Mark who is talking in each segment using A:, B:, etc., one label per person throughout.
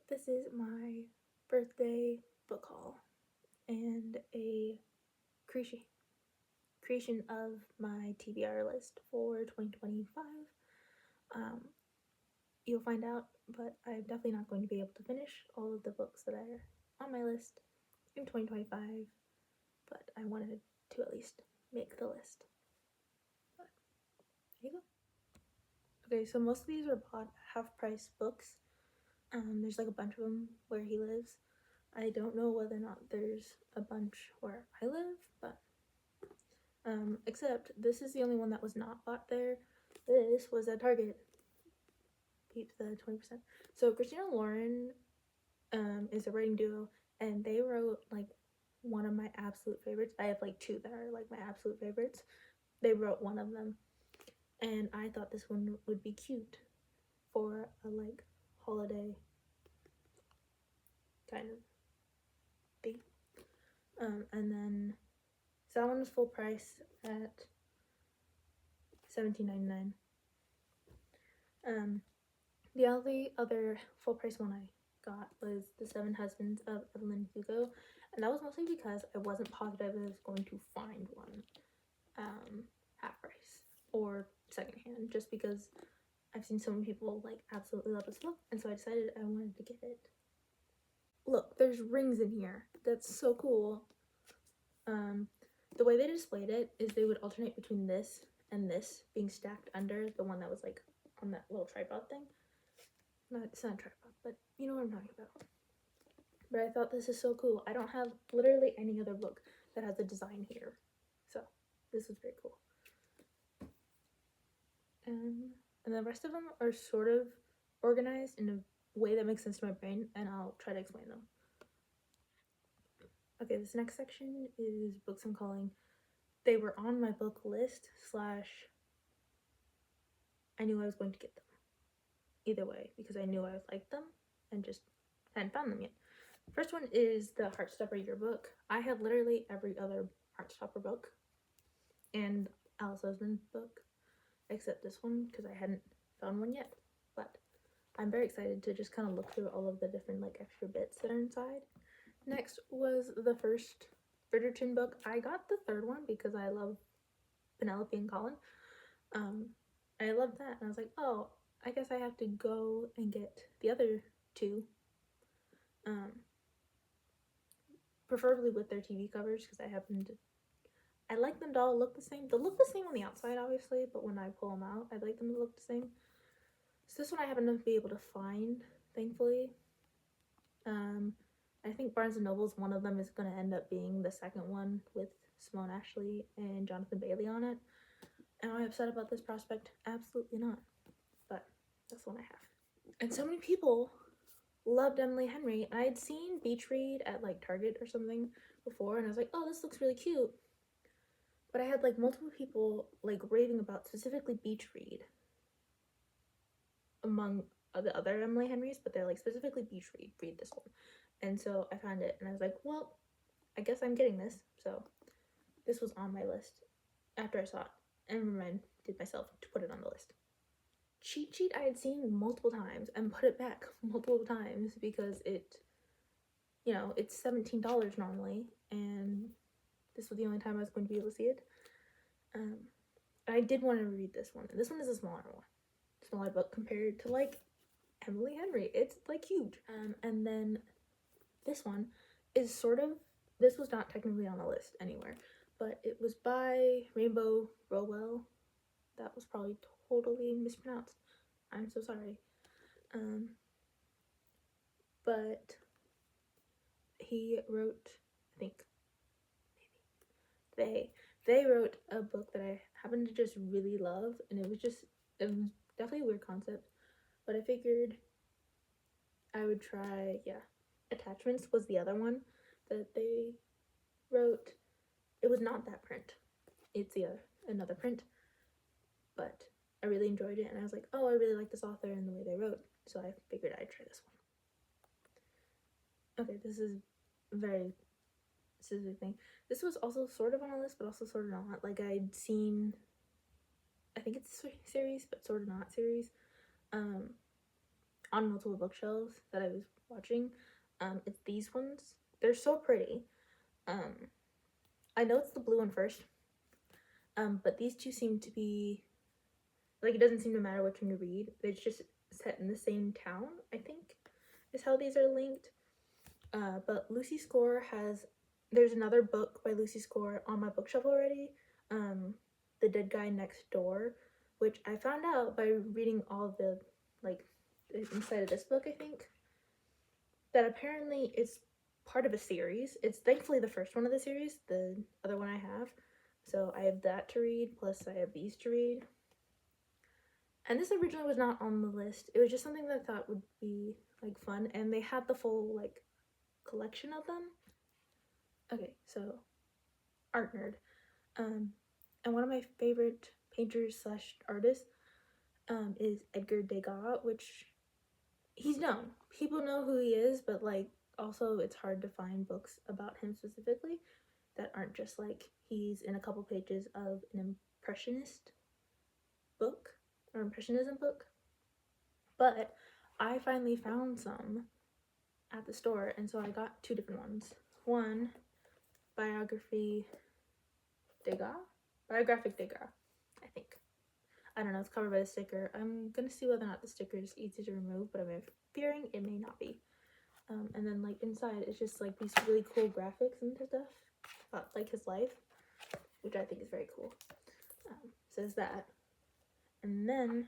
A: This is my birthday book haul and a creation of my TBR list for 2025. You'll find out, but I'm definitely not going to be able to finish all of the books that are on my list in 2025, but I wanted to at least make the list. But there you go. Okay, so most of these are bought half-price books. There's like a bunch of them where he lives. I don't know whether or not there's a bunch where I live, but except this is the only one that was not bought there. This was at Target. Keep the 20%. So Christina Lauren is a writing duo, and they wrote like one of my absolute favorites. I have like two that are like my absolute favorites. They wrote one of them, and I thought this one would be cute for a like holiday kind of thing. And then so that one was full price at $17.99. The only other full price one I got was The Seven Husbands of Evelyn Hugo, and that was mostly because I wasn't positive I was going to find one half price or secondhand, just because I've seen so many people like absolutely love this book, and so I decided I wanted to get it. Look, there's rings in here. That's so cool. The way they displayed it is they would alternate between this and this being stacked under the one that was like on that little tripod thing. It's not a tripod, but you know what I'm talking about. But I thought this is so cool. I don't have literally any other book that has a design here, so this is very cool. And the rest of them are sort of organized in a way that makes sense to my brain, and I'll try to explain them. Okay, this next section is books I'm calling. They were on my book list / I knew I was going to get them. Either way, because I knew I liked them and just hadn't found them yet. First one is the Heartstopper yearbook. I have literally every other Heartstopper book and Alice Oseman's book except this one because I hadn't found one yet. But I'm very excited to just kind of look through all of the different like extra bits that are inside. Next was the first Bridgerton book. I got the third one because I love Penelope and Colin. I loved that, and I was like, oh, I guess I have to go and get the other two. Preferably with their TV covers, because I like them to all look the same. They'll look the same on the outside, obviously, but when I pull them out, I'd like them to look the same. So this one I happen to be able to find, thankfully. I think Barnes & Noble's one of them is going to end up being the second one with Simone Ashley and Jonathan Bailey on it. Am I upset about this prospect? Absolutely not. But that's the one I have. And so many people loved Emily Henry. I had seen Beach Read at like Target or something before, and I was like, oh, this looks really cute. But I had like multiple people like raving about specifically Beach Read among the other Emily Henrys, but they're like specifically Beach Read this one. And so I found it and I was like, well, I guess I'm getting this. So this was on my list after I saw it and reminded myself to put it on the list. Cheat Sheet I had seen multiple times and put it back multiple times because it, you know, it's $17 normally, and this was the only time I was going to be able to see it. I did want to read this one. This one is a smaller book compared to like Emily Henry. It's like huge. And then this one is sort of, this was not technically on the list anywhere, but it was by Rainbow Rowell. That was probably totally mispronounced. I'm so sorry. But he wrote, I think, maybe they wrote a book that I happened to just really love, and it was definitely a weird concept, but I figured I would try. Attachments was the other one that they wrote. It was not that print, it's another print, but I really enjoyed it, and I was like, oh, I really like this author and the way they wrote, so I figured I'd try this one. Okay, this is a very specific thing. This was also sort of on a list, but also sort of not. Like, I'd seen, I think it's a series, but sort of not series. on multiple bookshelves that I was watching. It's these ones. They're so pretty. I know it's the blue one first. But these two seem to be like, it doesn't seem to matter which one you read. It's just set in the same town, I think, is how these are linked. But Lucy Score has, there's another book by Lucy Score on my bookshelf already, The Dead Guy Next Door, which I found out by reading all the, like, inside of this book, I think, that apparently it's part of a series. It's thankfully the first one of the series, the other one I have. So I have that to read, plus I have these to read. And this originally was not on the list. It was just something that I thought would be, like, fun, and they had the full, like, collection of them. Okay, so art nerd. And one of my favorite painters slash artists is Edgar Degas, which he's known. People know who he is, but, like, also it's hard to find books about him specifically that aren't just like he's in a couple pages of an impressionist book or impressionism book. But I finally found some at the store, and so I got two different ones. One, Biographic Degas, I think. I don't know, it's covered by the sticker. I'm gonna see whether or not the sticker is easy to remove, but I'm fearing it may not be. And then, like, inside it's just like these really cool graphics and stuff about, like, his life, which I think is very cool. Says that. And then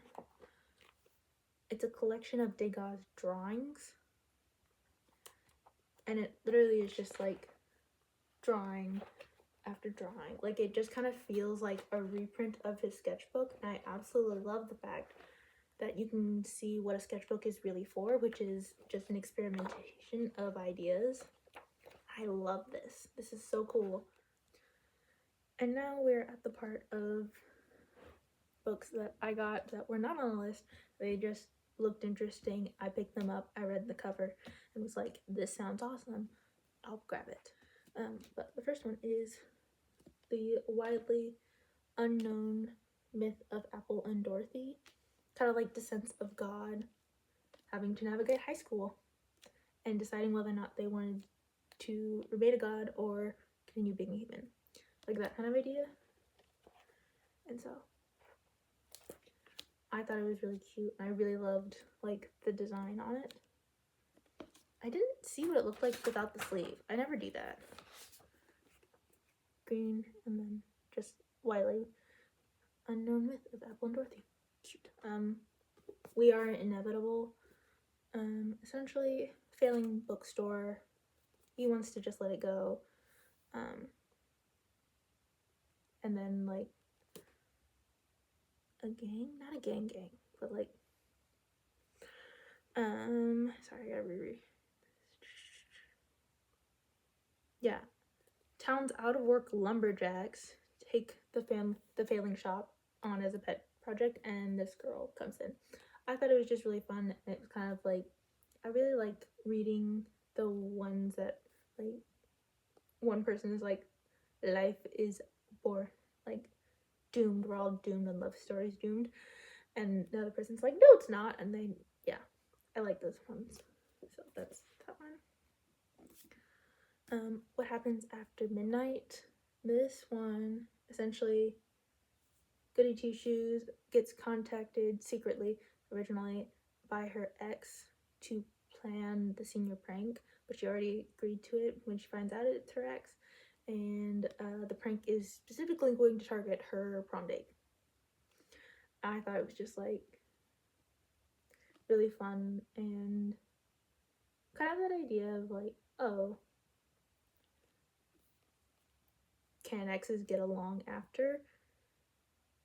A: it's a collection of Degas' drawings, and it literally is just like drawing after drawing. Like, it just kind of feels like a reprint of his sketchbook, and I absolutely love the fact that you can see what a sketchbook is really for, which is just an experimentation of ideas. I love this. This is so cool. And now we're at the part of books that I got that were not on the list. They just looked interesting. I picked them up, I read the cover, and was like, this sounds awesome. I'll grab it. But the first one is The Widely Unknown Myth of Apple and Dorothy. Kind of like the sense of God having to navigate high school and deciding whether or not they wanted to remain a god or continue being a human. Like that kind of idea. And so I thought it was really cute, and I really loved, like, the design on it. I didn't see what it looked like without the sleeve. I never do that. Green, and then just Wiley. Unknown Myth of Apple and Dorothy. Cute. We Are Inevitable. Essentially, failing bookstore. He wants to just let it go. And then, like, a gang? Not a gang, but, like, sorry, I gotta reread. Yeah. Town's out-of-work lumberjacks take the failing shop on as a pet project, and this girl comes in. I thought it was just really fun. It was kind of like, I really like reading the ones that, like, one person is like, life is like, doomed, we're all doomed, and love story's doomed, and the other person's like, no, it's not, and they, yeah, I like those ones. So that's that one. What Happens After Midnight. This one, essentially, Goody Two-Shoes gets contacted secretly, originally, by her ex to plan the senior prank, but she already agreed to it when she finds out it's her ex, and the prank is specifically going to target her prom date. I thought it was just, like, really fun, and kind of that idea of, like, oh, can exes get along after,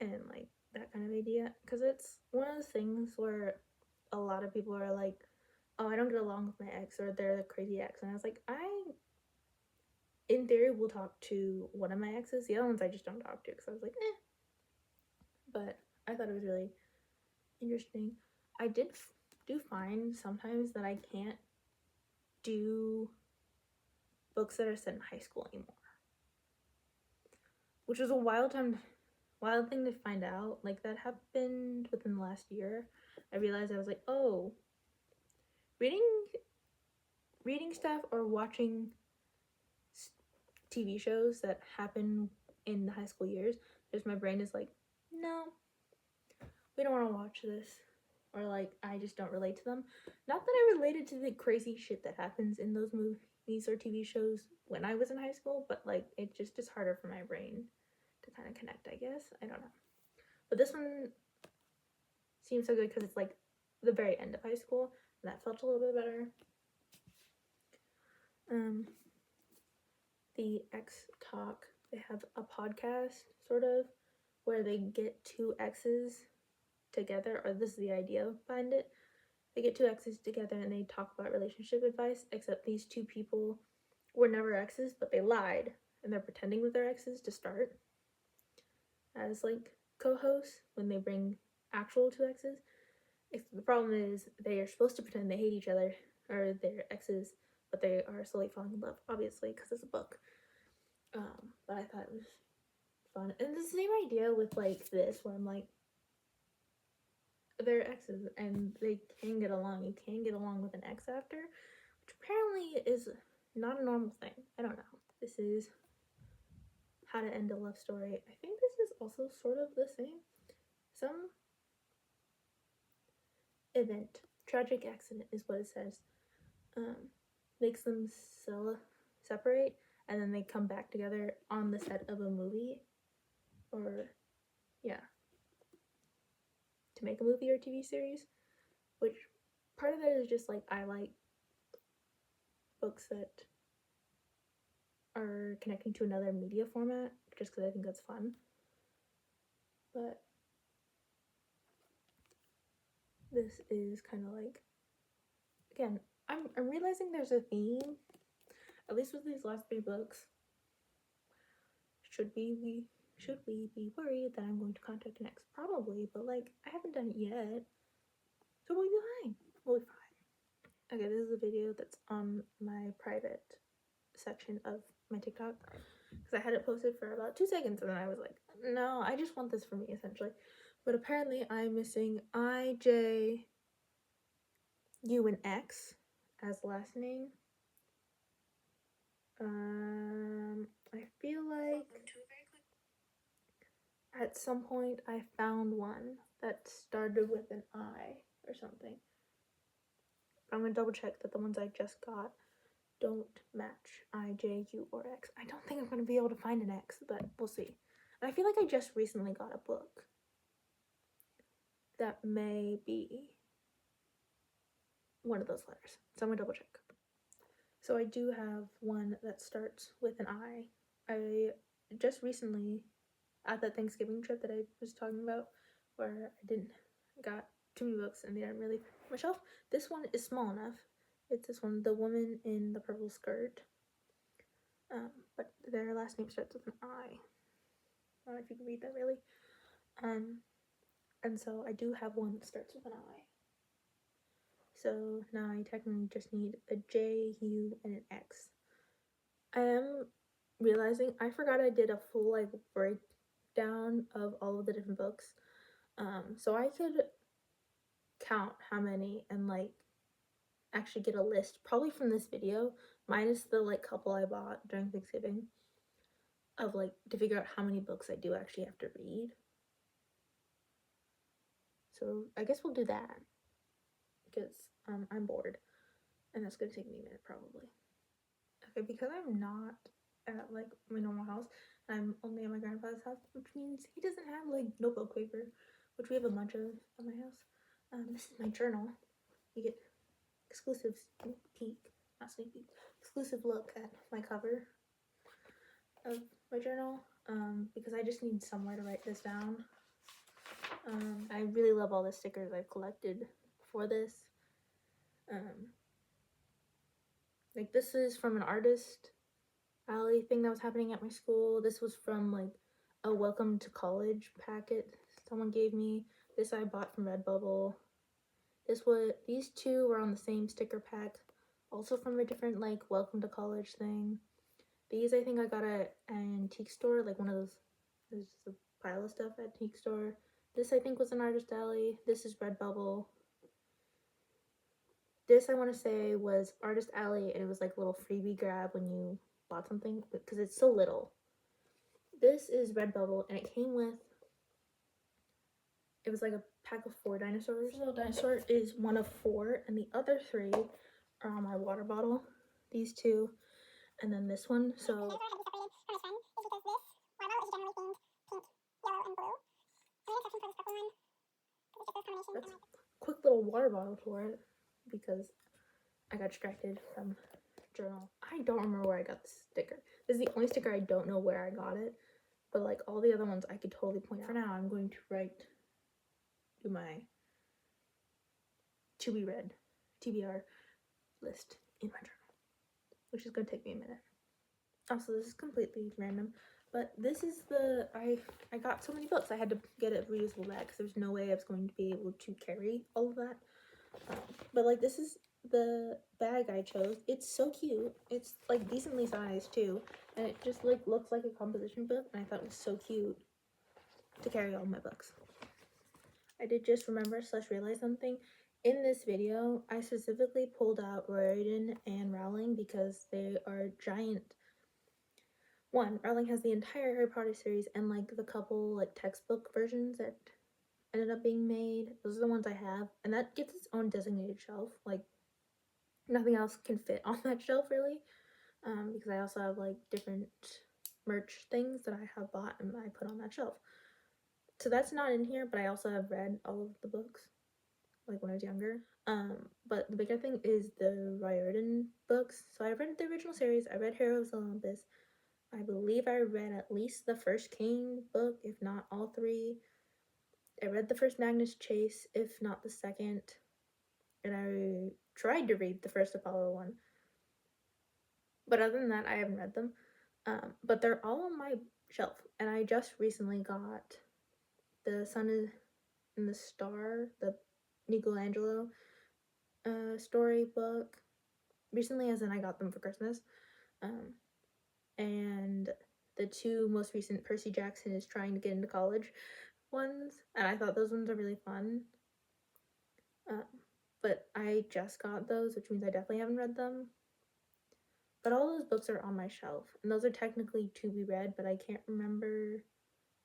A: and, like, that kind of idea, because it's one of those things where a lot of people are like, oh, I don't get along with my ex, or they're the crazy ex, and I was like, I in theory will talk to one of my exes. The other ones I just don't talk to, because I was like, eh. But I thought it was really interesting. I do find sometimes that I can't do books that are set in high school anymore, which was a wild thing to find out. Like, that happened within the last year. I realized, I was like, oh, reading stuff or watching TV shows that happen in the high school years, just my brain is like, no, we don't want to watch this, or like I just don't relate to them. Not that I related to the crazy shit that happens in those movies or TV shows when I was in high school, but like it just is harder for my brain to kind of connect, I guess. I don't know. But this one seems so good because it's like the very end of high school, and that felt a little bit better. The X Talk, they have a podcast sort of where they get two exes together, or this is the idea behind it. They get two exes together and they talk about relationship advice, except these two people were never exes, but they lied and they're pretending that they're exes to start as like co-hosts when they bring actual two exes. The problem is they are supposed to pretend they hate each other or they're exes, but they are slowly falling in love, obviously, because it's a book. But I thought it was fun. And the same idea with like this, where I'm like, they're exes and they can get along. You can get along with an ex after, which apparently is not a normal thing. I don't know. This is How to End a Love Story. I think this is also sort of the same. Some event, tragic accident is what it says, makes them separate, and then they come back together on the set of a movie, or yeah, to make a movie or TV series. Which part of that is just like I like books that are connecting to another media format, just because I think that's fun. But this is kind of like, again, I'm realizing there's a theme, at least with these last 3 books. Should we be worried that I'm going to contact an ex? Probably, but like I haven't done it yet, so we'll be fine. We'll be fine. Okay, this is a video that's on my private section of my TikTok because I had it posted for about 2 seconds and then I was like, no, I just want this for me essentially. But apparently I'm missing I, J, U, and X as last name. I feel like at some point I found one that started with an I or something. But I'm gonna double check that the ones I just got don't match I, J, U, or X. I don't think I'm gonna be able to find an X, but we'll see. And I feel like I just recently got a book that may be one of those letters. So I'm gonna double check. So I do have one that starts with an I. I just recently, at that Thanksgiving trip that I was talking about, where I got too many books and they didn't really fit my shelf. This one is small enough. It's this one, The Woman in the Purple Skirt. But their last name starts with an I. I don't know if you can read that really. And so I do have one that starts with an I. So now I technically just need a J, U, and an X. I am realizing I forgot I did a full like breakdown of all of the different books. So I could count how many and like actually get a list probably from this video, minus the like couple I bought during Thanksgiving, of like to figure out how many books I do actually have to read. So I guess we'll do that because I'm bored and that's gonna take me a minute probably. Okay, because I'm not at like my normal house, I'm only at my grandfather's house, which means he doesn't have like notebook paper, which we have a bunch of at my house. This is my journal. You get exclusive sneak peek, not sneak peek, exclusive look at my cover of my journal, because I just need somewhere to write this down. I really love all the stickers I've collected for this. Like this is from an artist alley thing that was happening at my school. This was from like a welcome to college packet someone gave me. This I bought from Redbubble. These two were on the same sticker pack, also from a different like welcome to college thing. These I think I got at an antique store, like one of those, there's just a pile of stuff at antique store. This I think was an artist alley. This is Redbubble. This, I want to say, was Artist Alley, and it was like a little freebie grab when you bought something because it's so little. This is Redbubble, and it came with, it was like a pack of 4 dinosaurs. The little dinosaur is one of 4, and the other 3 are on my water bottle. These 2, and then this one. So that's a quick little water bottle for it because I got distracted from journal. I don't remember where I got this sticker. This is the only sticker I don't know where I got it, but like all the other ones I could totally point out. For now, I'm going to do my to be read TBR list in my journal, which is going to take me a minute. Also, this is completely random, but this is the, I got so many books, I had to get a reusable bag because there's no way I was going to be able to carry all of that. But like, this is the bag I chose. It's so cute. It's like decently sized too, and it just like looks like a composition book, and I thought it was so cute to carry all my books. I did just remember / realize something. In this video, I specifically pulled out Riordan and Rowling because they are giant. One, Rowling has the entire Harry Potter series and like the couple like textbook versions that ended up being made. Those are the ones I have, and that gets its own designated shelf. Like nothing else can fit on that shelf really, because I also have like different merch things that I have bought and I put on that shelf. So that's not in here, but I also have read all of the books like when I was younger. But the bigger thing is the Riordan books. So I read the original series. I read Heroes of Olympus. I believe I read at least the first King book, if not all 3. I read the first Magnus Chase, if not the second. And I tried to read the first Apollo one. But other than that, I haven't read them. But they're all on my shelf. And I just recently got The Sun and the Star, the Michelangelo storybook. Recently, as in I got them for Christmas. And the 2 most recent Percy Jackson is trying to get into college ones. And I thought those ones are really fun. But I just got those, which means I definitely haven't read them. But all those books are on my shelf, and those are technically to be read, but I can't remember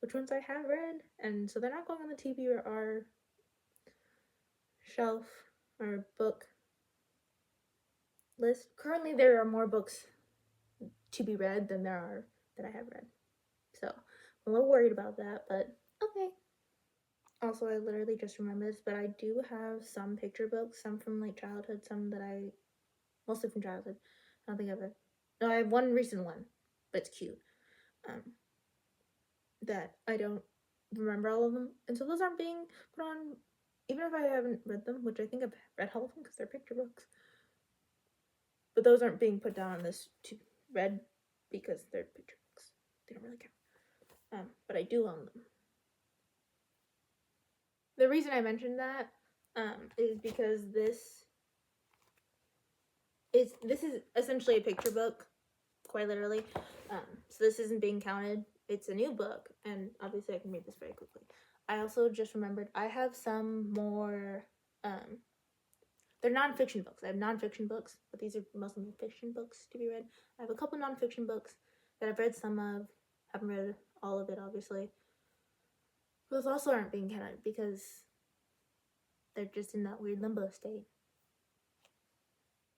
A: which ones I have read, and so they're not going on the TBR shelf or book list. Currently, there are more books to be read than there are that I have read, so I'm a little worried about that, but okay. Also, I literally just remembered this, but I do have some picture books, some from like childhood, some that mostly from childhood. I don't think no, I have one recent one, but it's cute. That I don't remember all of them, and so those aren't being put on, even if I haven't read them, which I think I've read all of them because they're picture books. But those aren't being put down on this to read because they're picture books. They don't really count. But I do own them. The reason I mentioned that is because this is essentially a picture book, quite literally. So this isn't being counted. It's a new book, and obviously I can read this very quickly. I also just remembered I have some more, they're nonfiction books. I have nonfiction books, but these are mostly fiction books to be read. I have a couple nonfiction books that I've read some of, haven't read all of it, obviously. Those also aren't being counted because they're just in that weird limbo state.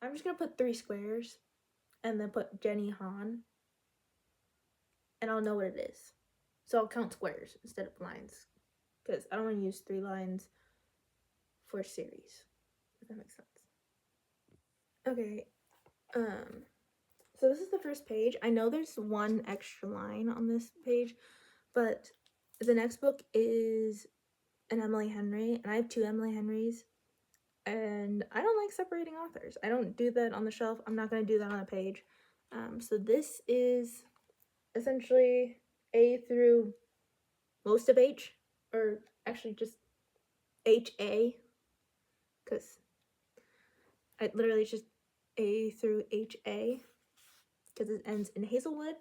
A: I'm just gonna put 3 squares and then put Jenny Han, and I'll know what it is. So I'll count squares instead of lines, because I don't want to use 3 lines for a series, if that makes sense. Okay, so this is the first page. I know there's 1 extra line on this page, but the next book is an Emily Henry, and I have 2 Emily Henrys, and I don't like separating authors. I don't do that on the shelf. I'm not going to do that on a page. So this is essentially A through most of H, or actually just HA, because I literally it's just A through HA, because it ends in Hazelwood.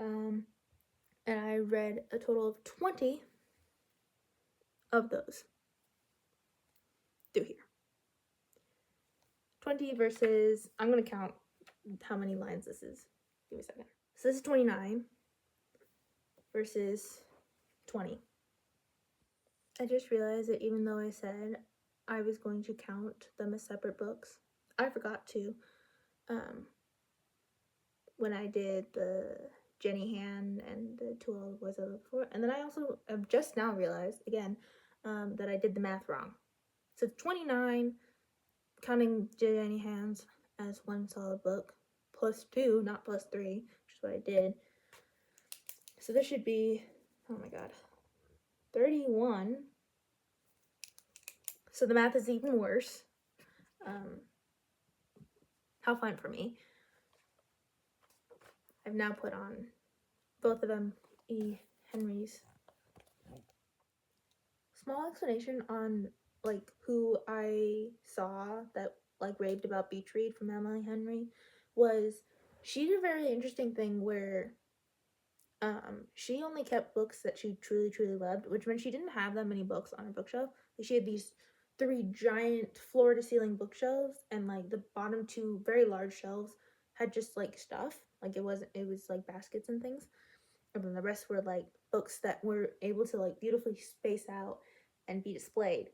A: And I read a total of 20 of those through here. 20 versus, I'm going to count how many lines this is. Give me a second. So this is 29 versus 20. I just realized that even though I said I was going to count them as separate books, I forgot to when I did the Jenny Han and the Two All the Boys I Loved Before. And then I also have just now realized, again, that I did the math wrong. So 29, counting Jenny Han's as one solid book, plus 2, not plus 3, which is what I did. So this should be, oh my god, 31. So the math is even worse. How fun for me. I've now put on both of them E. Henry's. Small explanation on like who I saw that like raved about Beach Read from Emily Henry was she did a very interesting thing where she only kept books that she truly loved, which meant she didn't have that many books on her bookshelf. Like she had these 3 giant floor to ceiling bookshelves, and like the bottom 2 very large shelves had just like stuff. Like it was like baskets and things. And then the rest were like books that were able to like beautifully space out and be displayed.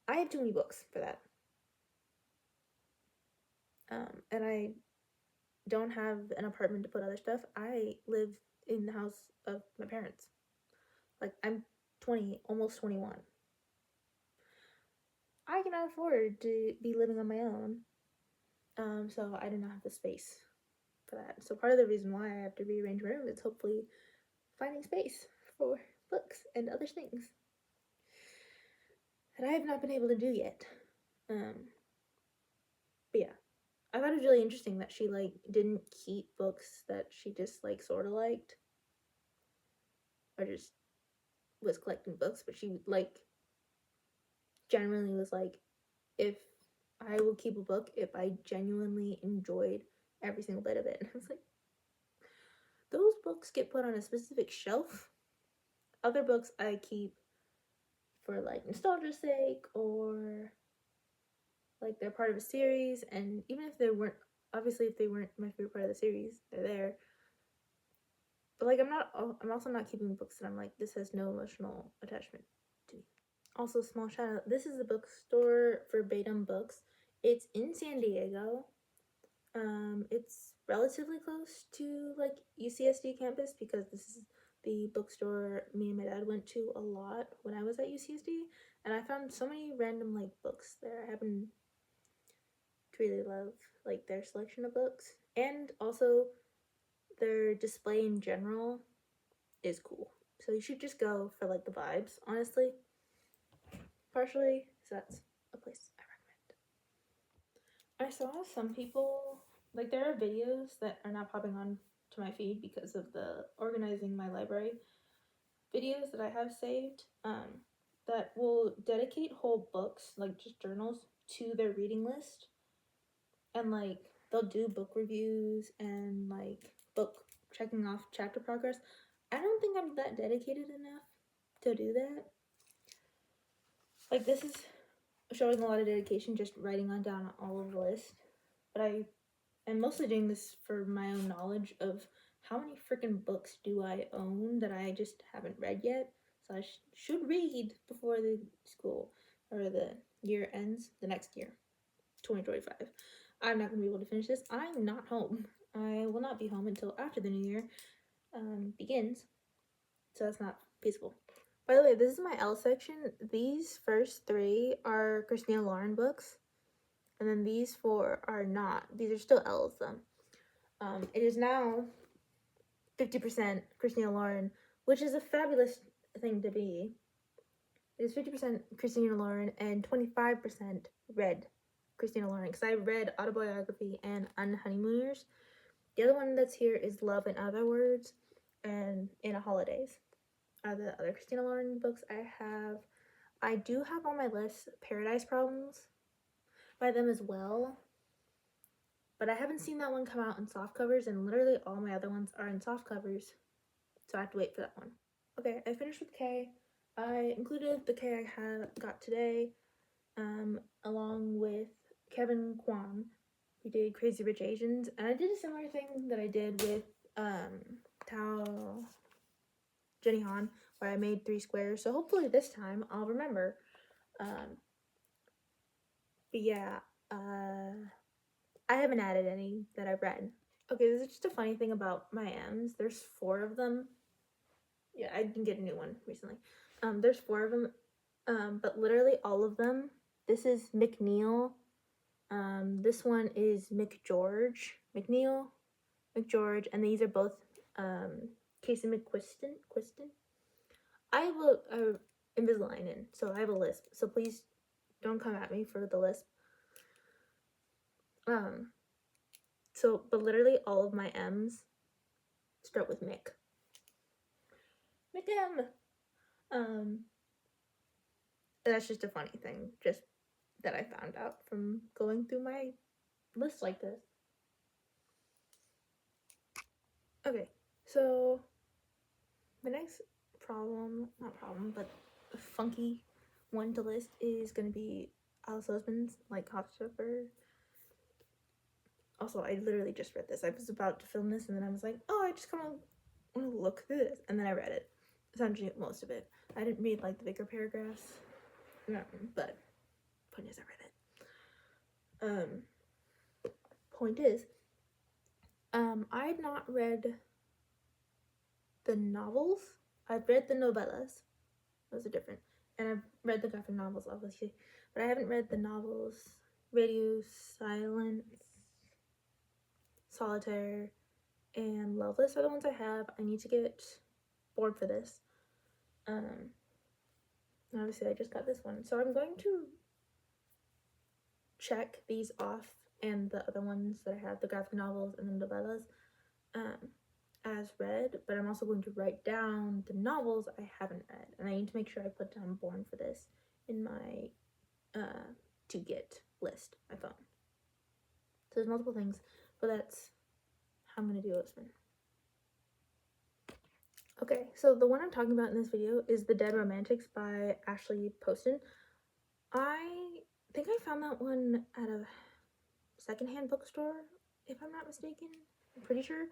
A: I have too many books for that. And I don't have an apartment to put other stuff. I live in the house of my parents. Like I'm 20, almost 21. I cannot afford to be living on my own. So I do not have the space for that. So part of the reason why I have to rearrange my room is hopefully finding space for books and other things that I have not been able to do yet. But yeah, I thought it was really interesting that she like didn't keep books that she just like sort of liked, or just was collecting books, but she like genuinely was like, if I will keep a book if I genuinely enjoyed every single bit of it. And I was like, those books get put on a specific shelf. Other books I keep for like nostalgia's sake, or like they're part of a series, and even if they weren't, obviously if they weren't my favorite part of the series, they're there. But like I'm also not keeping books that I'm like, this has no emotional attachment to me. Also, small shout out, this is the bookstore Verbatim Books. It's in San Diego. It's relatively close to like UCSD campus because this is the bookstore me and my dad went to a lot when I was at UCSD, and I found so many random like books there. I happen to really love like their selection of books, and also their display in general is cool. So you should just go for like the vibes, honestly. Partially, so that's a place I recommend. I saw some people, like there are videos that are not popping on to my feed because of the organizing my library videos that I have saved, that will dedicate whole books, like just journals, to their reading list. And like they'll do book reviews and like book checking off chapter progress. I don't think I'm that dedicated enough to do that. Like this is showing a lot of dedication, just writing on down all of the list. But I am mostly doing this for my own knowledge of how many freaking books do I own that I just haven't read yet. So I should read before the school or the year ends, the next year, 2025. I'm not going to be able to finish this. I'm not home. I will not be home until after the new year begins. So that's not feasible. By the way, this is my L section. These first 3 are Christina Lauren books. And then these 4 are not. These are still L's though. It is now 50% Christina Lauren, which is a fabulous thing to be. It is 50% Christina Lauren and 25% read Christina Lauren, because I read Autobiography and Unhoneymooners. The other one that's here is Love in Other Words and In a Holidays are the other Christina Lauren books I have. I do have on my list Paradise Problems by them as well, but I haven't seen that one come out in soft covers, and literally all my other ones are in soft covers, so I have to wait for that one. Okay, I finished with K. I included the K I got today, along with Kevin Kwan. He did Crazy Rich Asians, and I did a similar thing that I did with Tao Jenny Han, where I made 3 squares. So hopefully this time I'll remember. But yeah, I haven't added any that I've read. Okay, this is just a funny thing about my M's. There's 4 of them. Yeah, I didn't get a new one recently. There's 4 of them, but literally all of them. This is McNeil. This one is McNeil, McGeorge, and these are both Casey McQuiston. I have a Invisalign in, so I have a lisp. So please don't come at me for the lisp. So, but literally all of my M's start with Mick. McM. That's just a funny thing, just that I found out from going through my list like this. Okay, so the next but funky one to list is gonna be Alice Husbands, like Hot Stepper. Also, I literally just read this. I was about to film this, and then I was like, oh, I just kind of want to look through this, and then I read it. Essentially, most of it. I didn't read like the bigger paragraphs, but point is, I read it. Point is, I had not read the novels. I've read the novellas. Those are different. And I've read the graphic novels, obviously. But I haven't read the novels. Radio Silence, Solitaire, and Loveless are the ones I have. I need to get bored for this. Obviously, I just got this one. So I'm going to check these off and the other ones that I have, the graphic novels and the novellas, as read, but I'm also going to write down the novels I haven't read, and I need to make sure I put down Born for this in my to get list, my phone. So there's multiple things, but that's how I'm gonna do this one. Okay, so the one I'm talking about in this video is The Dead Romantics by Ashley Poston. I think I found that one at a secondhand bookstore, if I'm not mistaken. I'm pretty sure.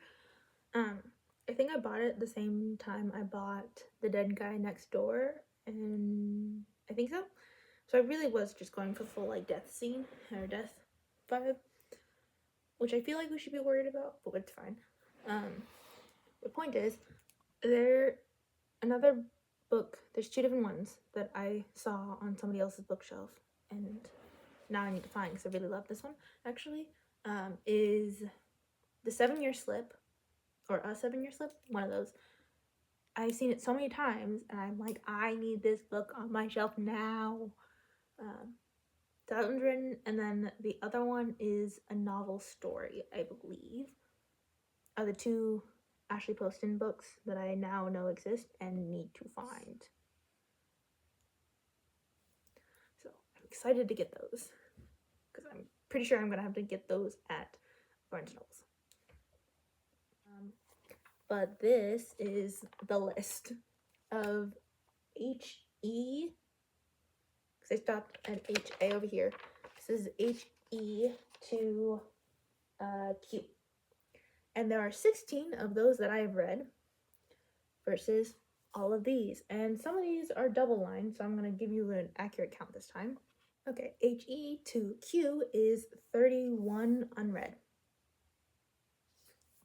A: I think I bought it the same time I bought The Dead Guy Next Door, and I think so. So I really was just going for full like death scene or death vibe, which I feel like we should be worried about, but it's fine. The point is, another book. There's 2 different ones that I saw on somebody else's bookshelf, and now I need to find because I really love this one. Actually, is The 7-Year Slip. Or A 7-Year Slip, one of those. I've seen it so many times, and I'm like, I need this book on my shelf now. That one's written, and then the other one is A Novel Story, I believe, are the 2 Ashley Poston books that I now know exist and need to find. So I'm excited to get those, because I'm pretty sure I'm going to have to get those at Barnes & Nobles. But this is the list of HE, because I stopped at HA over here. This is HE to Q. And there are 16 of those that I have read versus all of these. And some of these are double lined, so I'm going to give you an accurate count this time. Okay, HE to Q is 31 unread.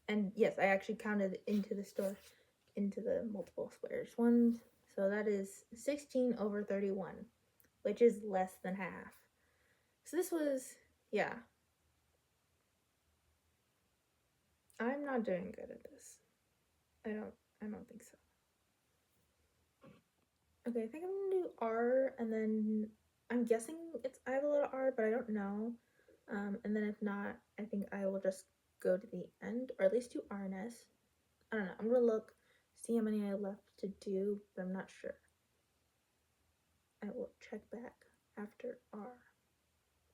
A: And yes, I actually counted into the multiple squares ones. So that is 16 over 31, which is less than half. So this was, yeah. I'm not doing good at this. I don't think so. Okay, I think I'm gonna do R, and then I'm guessing I have a little R, but I don't know. And then if not, I think I will just go to the end, or at least do R and S. I don't know. I'm gonna look, see how many I have left to do, but I'm not sure. I will check back after R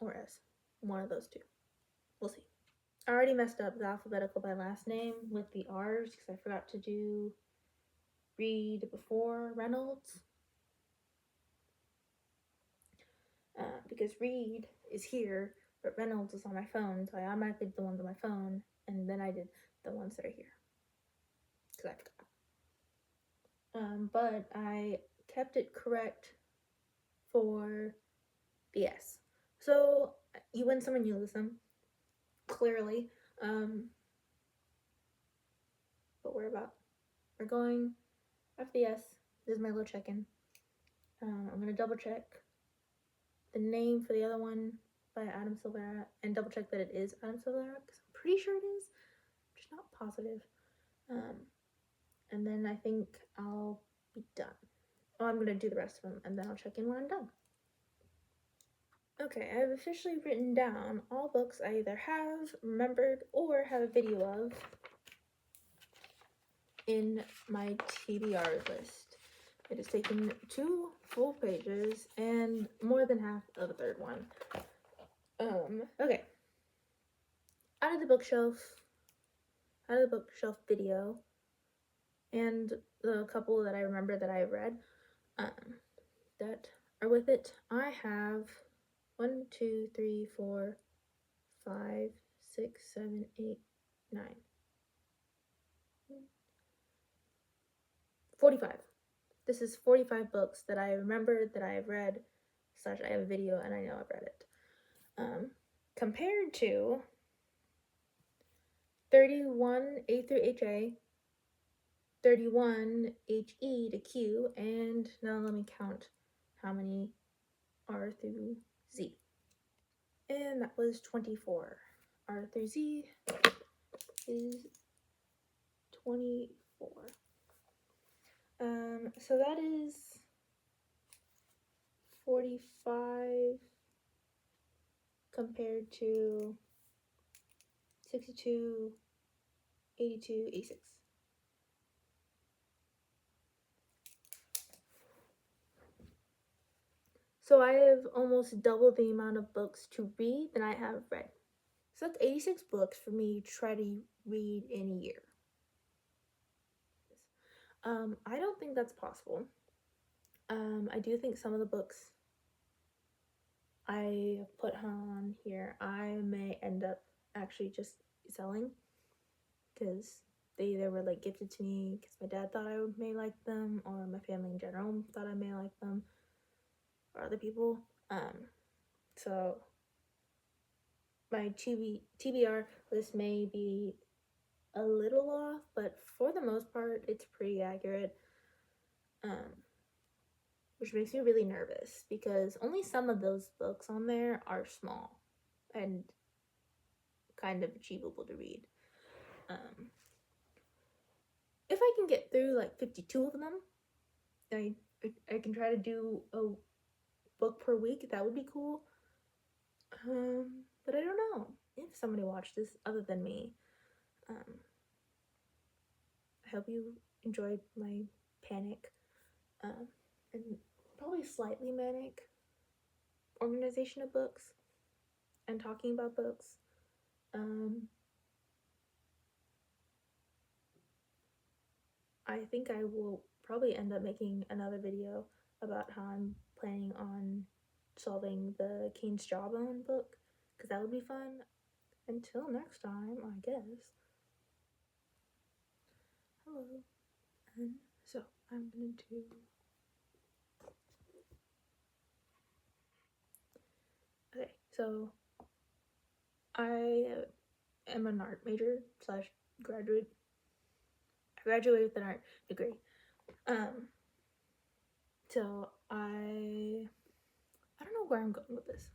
A: or S. One of those 2. We'll see. I already messed up the alphabetical by last name with the R's because I forgot to do Reed before Reynolds. Because Reed is here, but Reynolds was on my phone, so I automatically did the ones on my phone, and then I did the ones that are here because I forgot. But I kept it correct for the S. So you win some and you lose some, clearly. But we're going after the S. This is my little check-in. I'm gonna double check the name for the other one by Adam Silvera and double check that it is Adam Silvera because I'm pretty sure it is. I'm just not positive. And then I think I'll be done. Oh, I'm gonna do the rest of them and then I'll check in when I'm done. Okay, I've officially written down all books I either have remembered or have a video of in my TBR list. It has taken 2 full pages and more than half of a third one. Okay. Out of the bookshelf video, and the couple that I remember that I read, that are with it, I have 1, 2, 3, 4, 5, 6, 7, 8, 9. 45. This is 45 books that I remembered that I have read, / I have a video and I know I've read it. Compared to 31 A through HA, 31 HE to Q, and now let me count how many R through Z. And that was 24. R through Z is 24. So that is 45 compared to 62, 82, 86. So I have almost double the amount of books to read than I have read. So that's 86 books for me to try to read in a year. I don't think that's possible. I do think some of the books I put on here I may end up actually just selling because they either were like gifted to me because my dad thought I may like them, or my family in general thought I may like them, or other people. So my TBR list may be a little off, but for the most part it's pretty accurate, which makes me really nervous because only some of those books on there are small and kind of achievable to read. If I can get through like 52 of them, I can try to do a book per week. That would be cool. But I don't know if somebody watched this other than me. I hope you enjoyed my panic, and probably slightly manic organization of books and talking about books. I think I will probably end up making another video about how I'm planning on solving the King's Jawbone book, because that would be fun. Until next time, I guess. Hello. And so I'm gonna do okay, so I am an art major / graduate. I graduated with an art degree. So I don't know where I'm going with this.